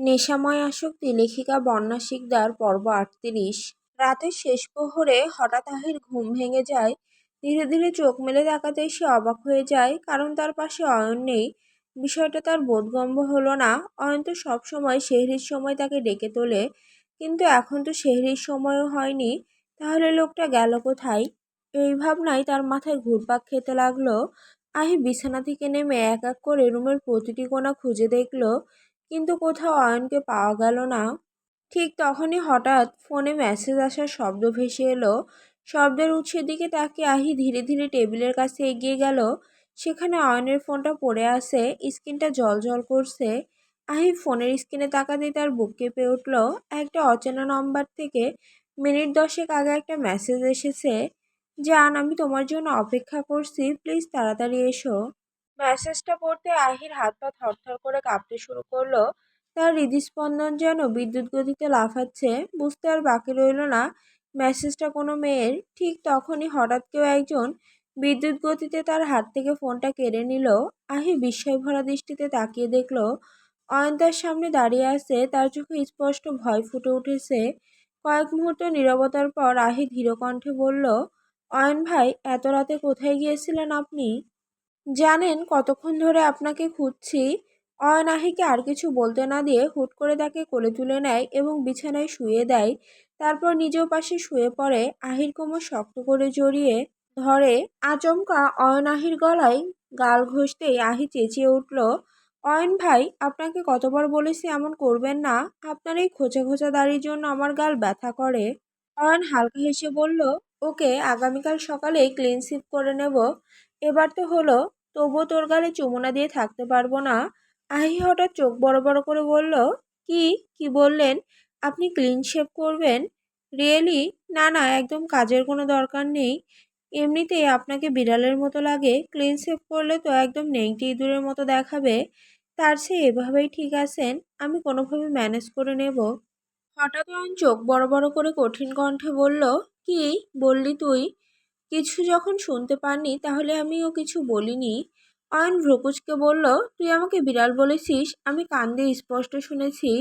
নেশাময় আসক্তি লেখিকা বন্যা শিকদার পর্ব ৩৮। রাতের শেষ প্রহরে হঠাৎ আহির ঘুম ভেঙে যায়। ধীরে ধীরে চোখ মেলে তাকাতেই সে অবাক হয়ে যায়, কারণ তার পাশে অয়ন নেই। বিষয়টা তার বোধগম্য হলো না। অয়ন তো সবসময় সেহরির সময় তাকে ডেকে তোলে, কিন্তু এখন তো সেহরির সময়ও হয়নি। তাহলে লোকটা গেল কোথায়? এই ভাবনায় তার মাথায় ঘুরপাক খেতে লাগলো। আহি বিছানা থেকে নেমে এক এক করে রুমের প্রতিটি কোণা খুঁজে দেখলো, কিন্তু কোথাও অয়নকে পাওয়া গেল না। ঠিক তখনই হঠাৎ ফোনে মেসেজ আসার শব্দ ভেসে এলো। শব্দের উৎসের দিকে তাকিয়ে আহি ধীরে ধীরে টেবিলের কাছে এগিয়ে গেল। সেখানে অয়নের ফোনটা পড়ে আছে, স্ক্রিনটা জ্বলজ্বল করছে। আহি ফোনের স্ক্রিনে তাকাতেই তার বুক কেঁপে উঠল। একটা অচেনা নাম্বার থেকে মিনিট 10 আগে একটা মেসেজ এসেছে। জান, আমি তোমার জন্য অপেক্ষা করছি, প্লিজ তাড়াতাড়ি এসো। মেসেজটা পড়তে আহির হাত পা থরথর করে কাঁপতে শুরু করলো। তার হৃদস্পন্দন যেন বিদ্যুৎ গতিতে লাফাচ্ছে। বুঝতে আর বাকি রইল না মেসেজটা কোনো মেয়ের। ঠিক তখনই হঠাৎ কেউ একজন বিদ্যুৎ গতিতে তার হাত থেকে ফোনটা কেড়ে নিল। আহি বিস্ময় ভরা দৃষ্টিতে তাকিয়ে দেখলো অয়ন তার সামনে দাঁড়িয়ে আছে। তার চোখে স্পষ্ট ভয় ফুটে উঠেছে। কয়েক মুহূর্ত নীরবতার পর আহি ধীর কণ্ঠে বলল, অয়ন ভাই, এত রাতে কোথায় গিয়েছিলেন আপনি? জানেন কতক্ষণ ধরে আপনাকে খুঁজছি। অয়ন আহিকে আর কিছু বলতে না দিয়ে হুট করে তাকে কোলে তুলে নেয় এবং বিছানায় শুয়ে দেয়। তারপর নিজেও পাশে শুয়ে পড়ে। আহির কোমর শক্ত করে জড়িয়ে ধরে। আচমকা অয়ন আহির গলায় গাল ঘষতেই আহি চেঁচিয়ে উঠল, অয়ন ভাই, আপনাকে কতবার বলেছি এমন করবেন না। আপনার এই খোঁচা খোঁচা দাড়ির জন্য আমার গাল ব্যথা করে। অয়ন হালকা হেসে বলল, ওকে, আগামীকাল সকালে ক্লিন শিপ করে নেব। এবার তো হলো, তবুও তোর গালে চুমু না দিয়ে থাকতে পারবো না। আহি হঠাৎ চোখ বড় বড় করে বলল, কি কি বললেন? আপনি ক্লিন শেভ করবেন? রিয়েলি? না না, একদম কাজের কোনো দরকার নেই। এমনিতেই আপনাকে বিড়ালের মতো লাগে, ক্লিন শেভ করলে তো একদম নেংটি ইঁদুরের মতো দেখাবে। তার চেয়ে এভাবেই ঠিক আছেন, আমি কোনোভাবে ম্যানেজ করে নেব। হঠাৎ অয়ন চোখ বড় বড় করে কঠিন কণ্ঠে বলল, কি বললি তুই? কিছু যখন শুনতে পাননি তাহলে আমিও কিছু বলিনি। অয়ন ভ্রকুচকে বলল, তুই আমাকে বিড়াল বলেছিস? আমি কান দিয়ে স্পষ্ট শুনেছি।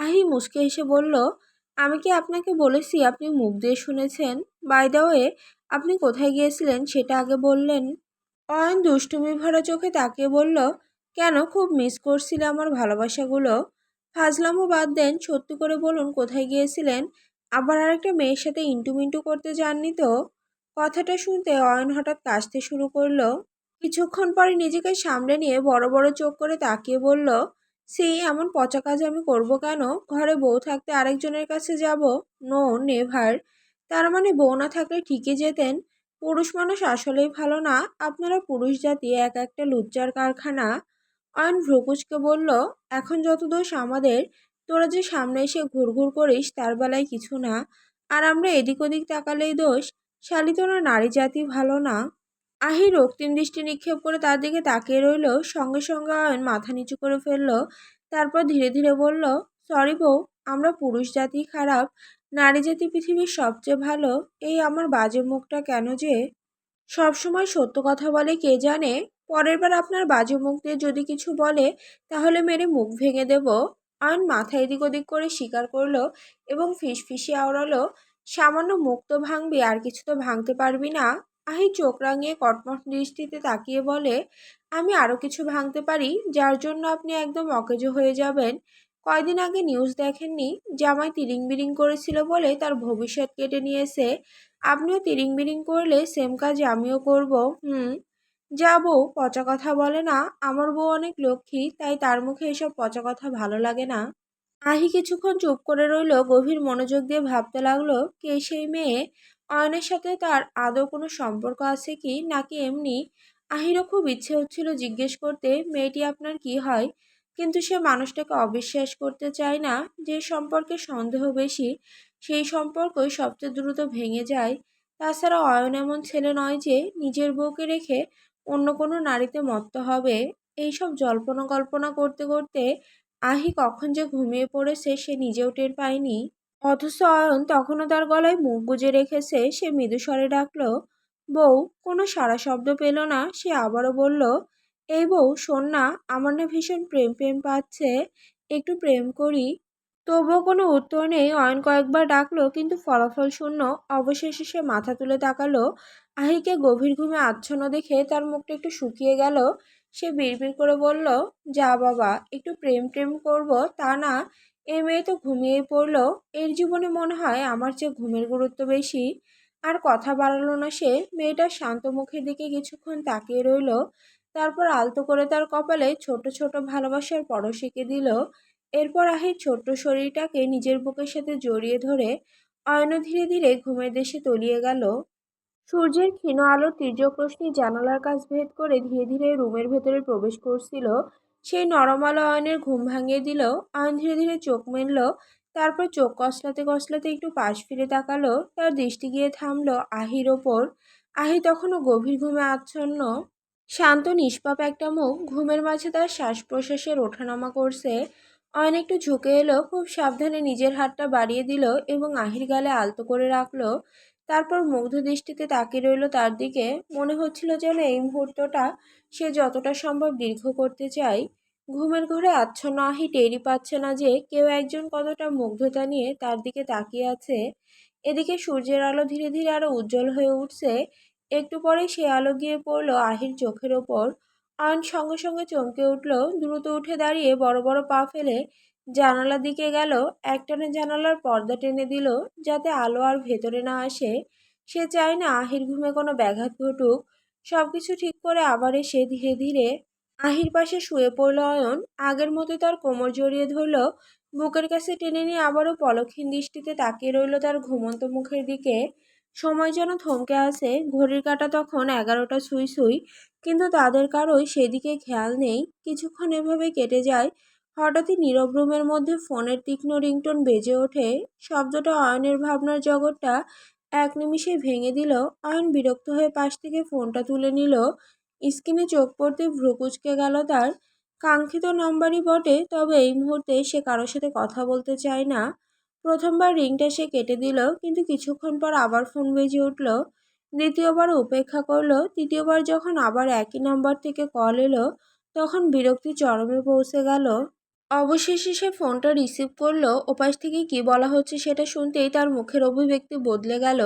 আহি মুচকে হেসে বলল, আমি কি আপনাকে বলেছি আপনি মুখ দিয়ে শুনেছেন? বাই দ্য ওয়ে, আপনি কোথায় গিয়েছিলেন সেটা আগে বললেন। অয়ন দুষ্টুমি ভরা চোখে তাকিয়ে বলল, কেন, খুব মিস করছিলে আমার ভালোবাসাগুলো? ফাজলামো বাদ দেন, সত্যি করে বলুন কোথায় গিয়েছিলেন। আবার আরেকটা মেয়ের সাথে ইন্টু করতে যাননি তো? কথাটা শুনতে অয়ন হঠাৎ কাশতে শুরু করলো। কিছুক্ষণ পরে নিজেকে সামলে নিয়ে বড় বড় চোখ করে তাকিয়ে বলল, সি, এমন পচা কাজ আমি করব কেন? ঘরে বউ থাকতে আরেকজনের কাছে যাব? No never. তার মানে বউ না থাকলে ঠিকই যেতেন? পুরুষ মানুষ আসলেই ভালো না। আপনারা পুরুষ জাতি এক একটা লুচ্চার কারখানা। অয়ন ভ্রুকুচকে বলল, এখন যত দোষ আমাদের। তোরা যে সামনে এসে ঘুরঘুর করিস তার বেলায় কিছু না, আর আমরা এদিক ওদিক তাকালেই দোষ। শালি, তোরা নারী জাতি ভালো না। আহি রক্তিম দৃষ্টি নিক্ষেপ করে তার দিকে তাকিয়ে রইল। সঙ্গে সঙ্গে অয়ন মাথা নিচু করে ফেলল। তারপর ধীরে ধীরে বলল, সরি বউ, আমরা পুরুষ জাতি খারাপ, নারী জাতি পৃথিবীর সবচেয়ে ভালো। এই আমার বাজে মুখটা কেন যে সব সময় সত্য কথা বলে কে জানে। পরের বার আপনার বাজে মুখ দিয়ে যদি কিছু বলে তাহলে মেরে মুখ ভেঙে দেব। অয়ন মাথা এদিক ওদিক করে স্বীকার করলো এবং ফিসফিসিয়ে আওড়ালো, সামান্য মুখ তো ভাঙবি, আর কিছু তো ভাঙতে পারবি না? আহি চোখ রাঙিয়ে কটমট দৃষ্টিতে তাকিয়ে বলে, আমি আরো কিছু ভাঙতে পারি, যার জন্য আপনি একদম অকেজো হয়ে যাবেন। কয়দিন আগে নিউজ দেখেননি? জামাই তিরিং বিরিং করেছিল বলে তার ভবিষ্যৎ কেটে নিয়েছে। আপনিও তিরিং বিরিং করলে সেম কাজ আমিও করব। যা বউ, পচা কথা বলে না। আমার বউ অনেক লক্ষ্মী, তাই তার মুখে এসব পচা কথা ভালো লাগে না। আহি কিছুক্ষণ চুপ করে রইল। গভীর মনোযোগ দিয়ে ভাবতে লাগলো, কে সেই মেয়ে? অয়নের সাথে তার আদৌ কোনো সম্পর্ক আছে কি, নাকি এমনি? আহিরও খুব ইচ্ছে হচ্ছিল জিজ্ঞেস করতে, মেয়েটি আপনার কি হয়? কিন্তু সে মানুষটাকে অবিশ্বাস করতে চায় না। যে সম্পর্কে সন্দেহ বেশি সেই সম্পর্কই সবচেয়ে দ্রুত ভেঙে যায়। তাছাড়া অয়ন এমন ছেলে নয় যে নিজের বউকে রেখে অন্য কোনো নারীতে মত্ত হবে। এইসব জল্পনা কল্পনা করতে করতে আহি কখন যে ঘুমিয়ে পড়েছে সে নিজেও টের পায়নি। অথচ অয়ন তখনও তার গলায় মুখ গুজে রেখেছে। সে মৃদুস্বরে ডাকলো, বউ। কোনো সাড়া শব্দ পেল না। সে আবারও বলল, এই বউ, শোন না, আমার না ভীষণ প্রেম প্রেম পাচ্ছে। একটু প্রেম করি। তবুও কোনো উত্তর নেই। অয়ন কয়েকবার ডাকলো কিন্তু ফলাফল শূন্য। অবশেষে সে মাথা তুলে তাকালো। আহিকে গভীর ঘুমে আচ্ছন্ন দেখে তার মুখটা একটু শুকিয়ে গেল। সে বিড়বিড় করে বলল, যা বাবা, একটু প্রেম প্রেম করব তা না, এই মেয়ে তো ঘুমিয়েই পড়লো। এর জীবনে মনে হয় আমার চেয়ে ঘুমের গুরুত্ব বেশি। আর কথা বাড়ালো না সে। মেয়েটার শান্ত মুখের দিকে কিছুক্ষণ তাকিয়ে রইল। তারপর আলতো করে তার কপালে ছোট ছোট ভালোবাসার পরশ এঁকে দিল। এরপর আহির ছোট্ট শরীরটাকে নিজের বুকের সাথে জড়িয়ে ধরে অয়ন ধীরে ধীরে ঘুমের দেশে তলিয়ে গেল। সূর্যের ক্ষীণ আলোর তীর্যক রশ্মি জানালার কাছ ভেদ করে ধীরে ধীরে রুমের ভেতরে প্রবেশ করছিল। সেই নরম আলো অয়নের ঘুম ভাঙিয়ে দিল। অয়ন ধীরে ধীরে চোখ মেলল। তারপর চোখ কসলাতে কসলাতে একটু পাশ ফিরে তাকালো। তার দৃষ্টি গিয়ে থামলো আহির ওপর। আহি তখনও গভীর ঘুমে আচ্ছন্ন। শান্ত নিষ্পাপ একটা মুখ, ঘুমের মাঝে তার শ্বাস প্রশ্বাসের ওঠানামা করছে। অয়ন একটু ঝুঁকে এলো, খুব সাবধানে নিজের হাতটা বাড়িয়ে দিল এবং আহির গালে আলতো করে রাখলো। তারপর মুগ্ধ দৃষ্টিতে তাকিয়ে রইল তার দিকে। মনে হচ্ছিল যেন এই মুহূর্তটা সে যতটা সম্ভব দীর্ঘ করতে চায়। ঘুমের ঘোরে আচ্ছন্ন আহি টেরই পাচ্ছে না যে কেউ একজন কতটা মুগ্ধতা নিয়ে তার দিকে তাকিয়ে আছে। এদিকে সূর্যের আলো ধীরে ধীরে আরো উজ্জ্বল হয়ে উঠছে। একটু পরেই সে আলো গিয়ে পড়ল আহির চোখের ওপর। অয়ন সঙ্গে সঙ্গে চমকে উঠল। দ্রুত উঠে দাঁড়িয়ে বড় বড় পা ফেলে জানালার দিকে গেল। একটানে জানালার পর্দা টেনে দিল যাতে আলো আর ভেতরে না আসে। সে চায় না আহির ঘুমে কোনো ব্যাঘাত ঘটুক। সবকিছু ঠিক করে আবার এসে ধীরে ধীরে আহির পাশে শুয়ে পড়ল অয়ন। আগের মতো তার কোমর জড়িয়ে ধরল। বুকের কাছে টেনে নিয়ে আবারও পলকহীন দৃষ্টিতে তাকিয়ে রইল তার ঘুমন্ত মুখের দিকে। সময় যেন থমকে আছে। ঘড়ির কাঁটা তখন 11টা ছুঁই ছুঁই। কিন্তু তাদের কারোই সেদিকে খেয়াল নেই। কিছুক্ষণ এভাবে কেটে যায়। হঠাৎই নীরব রুমের মধ্যে ফোনের তীক্ষ্ণ রিংটোন বেজে ওঠে। শব্দটা অয়নের ভাবনার জগৎটা এক নিমিষে ভেঙে দিল। অয়ন বিরক্ত হয়ে পাশ থেকে ফোনটা তুলে নিল। স্ক্রিনে চোখ পড়তে ভ্রু কুঁচকে গেল তার। কাঙ্ক্ষিত নাম্বারই বটে, তবে এই মুহূর্তে সে কারোর সাথে কথা বলতে চায় না। প্রথমবার রিংটা সে কেটে দিল, কিন্তু কিছুক্ষণ পর আবার ফোন বেজে উঠল। দ্বিতীয়বার উপেক্ষা করলো। তৃতীয়বার যখন আবার একই নাম্বার থেকে কল এলো, তখন বিরক্তি চরমে পৌঁছে গেল। অবশেষে সে ফোনটা রিসিভ করলো। ওপাশ থেকে কি বলা হচ্ছে সেটা শুনতেই তার মুখের অভিব্যক্তি বদলে গেল।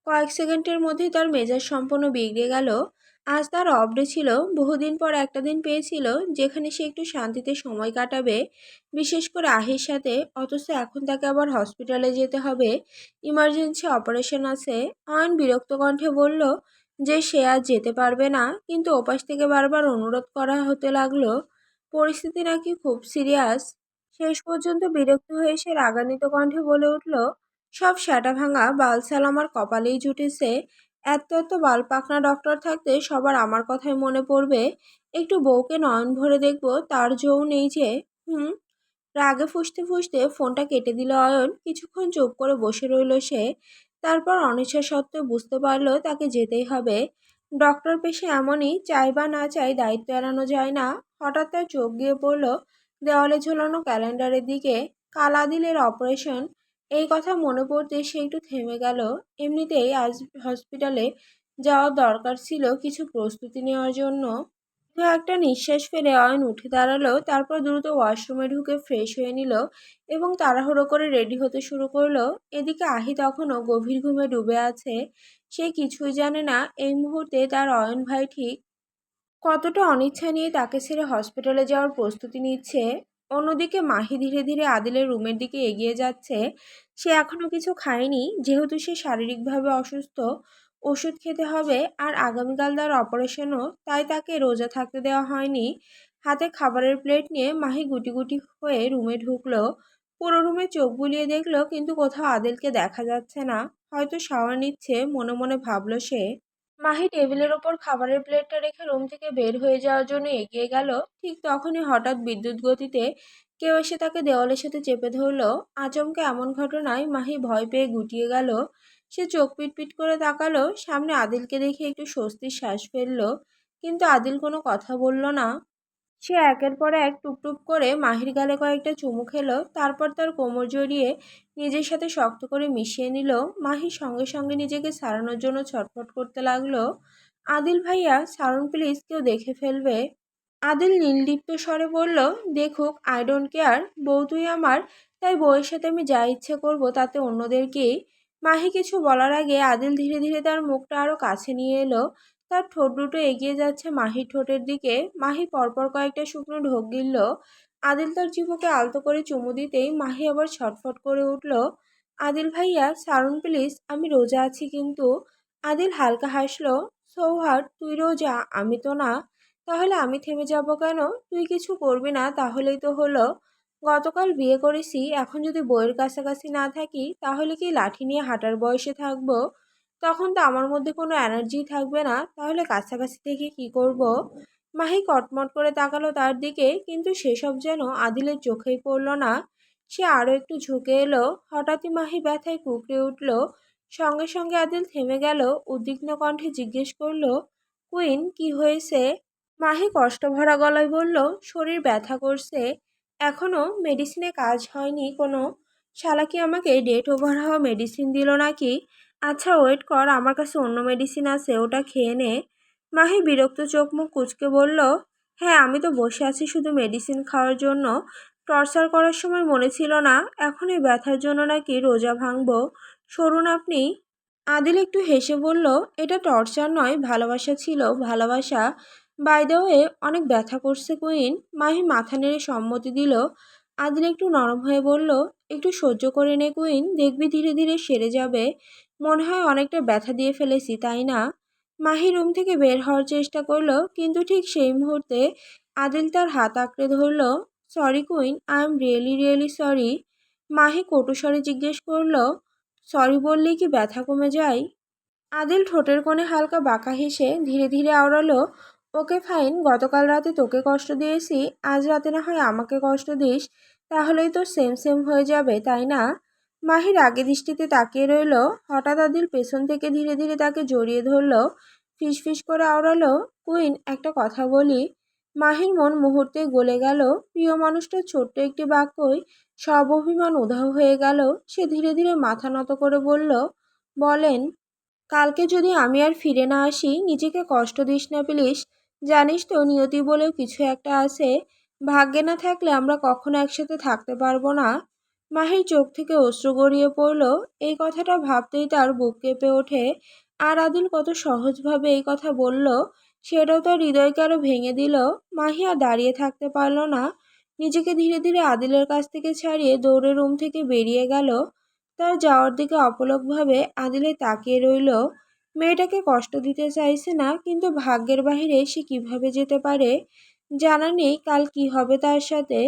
কয়েক সেকেন্ডের মধ্যেই তার মেজাজ সম্পূর্ণ বিগড়ে গেল। আজ তার অফ ডে ছিল। বহুদিন পর একটা দিন পেয়েছিল যেখানে সে একটু শান্তিতে সময় কাটাবে, বিশেষ করে আহির সাথে। অথচ এখন তাকে আবার হসপিটালে যেতে হবে। ইমার্জেন্সি অপারেশন আছে। অয়ন বিরক্ত কণ্ঠে বলল যে সে আজ যেতে পারবে না, কিন্তু ওপাশ থেকে বারবার অনুরোধ করা হতে লাগলো। পরিস্থিতি নাকি খুব সিরিয়াস। শেষ পর্যন্ত বিরক্ত হয়ে সে রাগান্বিত কণ্ঠে বলে উঠল, সব সেটা ভাঙা বালছাল আমার কপালেই জুটেছে। এত এত বাল পাকনা ডক্টর থাকতে সবার আমার কথাই মনে পড়বে। একটু বউকে নয়ন ভরে দেখবো, তার জো নেই যে। হুম। রাগে ফুঁসতে ফুঁসতে ফোনটা কেটে দিল অয়ন। কিছুক্ষণ চুপ করে বসে রইল সে। তারপর অনিচ্ছা সত্ত্বেও বুঝতে পারলো তাকে যেতেই হবে। ডক্টর পেশে এমনই, চাই বা না চাই দায়িত্ব এড়ানো যায় না। হঠাৎ তার চোখ গিয়ে পড়ল দেওয়ালে ঝোলানো ক্যালেন্ডারের দিকে। কাল আদিলের অপারেশন। এই কথা মনে পড়তে সে একটু থেমে গেল। এমনিতেই আজ হসপিটালে যাওয়ার দরকার ছিল কিছু প্রস্তুতি নেওয়ার জন্য। একটা নিঃশ্বাস ফেলে অয়ন উঠে দাঁড়ালো। তারপর দ্রুত ওয়াশরুমে ঢুকে ফ্রেশ হয়ে নিল এবং তাড়াহুড়ো করে রেডি হতে শুরু করলো। এদিকে আহি তখনও গভীর ঘুমে ডুবে আছে। সে কিছুই জানে না এই মুহূর্তে তার অয়ন ভাই ঠিক কতটা অনিচ্ছা নিয়ে তাকে ছেড়ে হসপিটালে যাওয়ার প্রস্তুতি নিচ্ছে। অন্যদিকে মাহি ধীরে ধীরে আদিলের রুমের দিকে এগিয়ে যাচ্ছে। সে এখনো কিছু খায়নি, যেহেতু সে শারীরিকভাবে অসুস্থ। ওষুধ খেতে হবে, আর আগামীকাল তার অপারেশনও, তাই তাকে রোজা থাকতে দেওয়া হয়নি। হাতে খাবারের প্লেট নিয়ে মাহি গুটি গুটি হয়ে রুমে ঢুকলো। পুরো রুমে চোখ বুলিয়ে দেখলো, কিন্তু কোথাও আদিলকে দেখা যাচ্ছে না। হয়তো শাওয়ার নিচ্ছে, মনে মনে ভাবলো সে। মাহি টেবিলের ওপর খাবারের প্লেটটা রেখে রুম থেকে বের হয়ে যাওয়ার জন্য এগিয়ে গেল। ঠিক তখনই হঠাৎ বিদ্যুৎ গতিতে কেউ এসে তাকে দেওয়ালের সাথে চেপে ধরলো। আচমকা এমন ঘটনায় মাহি ভয় পেয়ে গুটিয়ে গেল। সে চোখ পিটপিট করে তাকালো। সামনে আদিলকে দেখে একটু স্বস্তির শ্বাস ফেললো, কিন্তু আদিল কোনো কথা বলল না। সে একের পর এক টুপটুপ করে মাহির গালে কয়েকটা চুমু খেলো। তারপর তার কোমর জড়িয়ে নিজের সাথে শক্ত করে মিশিয়ে নিল। মাহি সঙ্গে সঙ্গে নিজেকে ছাড়ানোর জন্য ছটফট করতে লাগলো। আদিল ভাইয়া ছাড়ুন প্লিজ, কেউ দেখে ফেলবে। আদিল নির্লিপ্ত স্বরে বলল, দেখুক, আই ডোন্ট কেয়ার, বউ তুই আমার, তাই বউয়ের সাথে আমি যা ইচ্ছে করব, তাতে অন্যদের কি? মাহি কিছু বলার আগে আদিল ধীরে ধীরে তার মুখটা আরো কাছে নিয়ে এলো। তার ঠোঁট দুটো এগিয়ে যাচ্ছে মাহির ঠোঁটের দিকে। মাহি পরপর কয়েকটা শুকনো ঢোক গিলল। আদিল তার চিবুকে আলতো করে চুমু দিতেই মাহি আবার ছটফট করে উঠল। আদিল ভাইয়া ছাড়ুন প্লিজ, আমি রোজা আছি কিন্তু। আদিল হালকা হাসলো। সৌহার্দ, তুই রোজা, আমি তো না। তাহলে আমি থেমে যাব কেন? তুই কিছু করবি না তাহলেই তো হলো। গতকাল বিয়ে করেছি, এখন যদি বইয়ের কাছাকাছি না থাকি তাহলে কি লাঠি নিয়ে হাঁটার বয়সে থাকবো? তখন তো আমার মধ্যে কোনো এনার্জি থাকবে না, তাহলে কাছাকাছি থেকে কি করব? মাহি কটমট করে তাকালো তার দিকে, কিন্তু সেসব যেন আদিলের চোখেই পড়ল না। সে আরো একটু ঝুঁকে এলো। হঠাৎই মাহি ব্যথায় কুঁকড়ে উঠল। সঙ্গে সঙ্গে আদিল থেমে গেল। উদ্বিগ্ন কণ্ঠে জিজ্ঞেস করলো, কুইন, কি হয়েছে? মাহি কষ্টভরা গলায় বলল, শরীর ব্যথা করছে। এখনো মেডিসিনে কাজ হয়নি কোনো? শালা কি আমাকে ডেট ওভার হওয়া মেডিসিন দিল নাকি? আচ্ছা ওয়েট কর, আমার কাছে অন্য মেডিসিন আছে, ওটা খেয়ে নে। মাহি বিরক্ত চোখ মুখ কুঁচকে বলল, হ্যাঁ আমি তো বসে আছি শুধু মেডিসিন খাওয়ার জন্য। টর্চার করার সময় মনে ছিল না এখন এই ব্যথার জন্য নাকি রোজা ভাঙবো? সরুন আপনি। আদিল একটু হেসে বলল, এটা টর্চার নয়, ভালোবাসা ছিল, ভালোবাসা। বাই দ্য ওয়ে, অনেক ব্যথা করছে কুইন। মাহি মাথা নেড়ে সম্মতি দিল। আদিল একটু নরম হয়ে বলল, একটু সহ্য করে নে কুইন, দেখবি ধীরে ধীরে সেরে যাবে। মনে হয় অনেকটা ব্যথা দিয়ে ফেলেছি, তাই না? মাহি রুম থেকে বের হওয়ার চেষ্টা করলো, কিন্তু ঠিক সেই মুহূর্তে আদিল তার হাত আঁকড়ে ধরল। Sorry queen, I am really really sorry. Mahi কটু স্বরে জিজ্ঞেস করলো, সরি বললেই কি ব্যথা কমে যায়? আদিল ঠোঁটের কোণে হালকা বাঁকা হেসে ধীরে ধীরে আওড়ালো, ওকে ফাইন, গতকাল রাতে তোকে কষ্ট দিয়েছি, আজ রাতে না হয় আমাকে কষ্ট দিস, তাহলেই তো সেম সেম হয়ে যাবে, তাই না? মাহির আগে দৃষ্টিতে তাকিয়ে রইল। হঠাৎ আদিল পেছন থেকে ধীরে ধীরে তাকে জড়িয়ে ধরল। ফিসফিস করে আওড়ালো, কুইন, একটা কথা বলি। মাহির মন মুহূর্তেই গলে গেল। প্রিয় মানুষটার ছোট্ট একটি বাক্যই সব অভিমান উধাও হয়ে গেল। সে ধীরে ধীরে মাথা নত করে বলল, বলেন। কালকে যদি আমি আর ফিরে না আসি, নিজেকে কষ্ট দিস না প্লিজ। জানিস তো নিয়তি বলেও কিছু একটা আছে। ভাগ্যে না থাকলে আমরা কখনো একসাথে থাকতে পারবো না। মাহির চোখ থেকে অশ্রু গড়িয়ে পড়ল। এই কথাটা ভাবতেই তার বুক কেঁপে ওঠে। আর আদিল কত সহজভাবে এই কথা বলল, সেটাও তার হৃদয়কে আরো ভেঙে দিল। মাহি আর দাঁড়িয়ে থাকতে পারল না। নিজেকে ধীরে ধীরে আদিলের কাছ থেকে ছাড়িয়ে দৌড়ে রুম থেকে বেরিয়ে গেল। তার যাওয়ার দিকে অপলকভাবে আদিলে তাকিয়ে রইল। মেয়েটাকে কষ্ট দিতে চাইছে না, কিন্তু ভাগ্যের বাহিরে সে কিভাবে যেতে পারে? জানা নেই কাল কি হবে তার সাথে।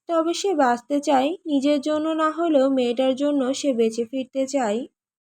তবে সে বাঁচতে চায়, নিজের জন্য না হলেও মেয়েটার জন্য সে বেঁচে ফিরতে চায়।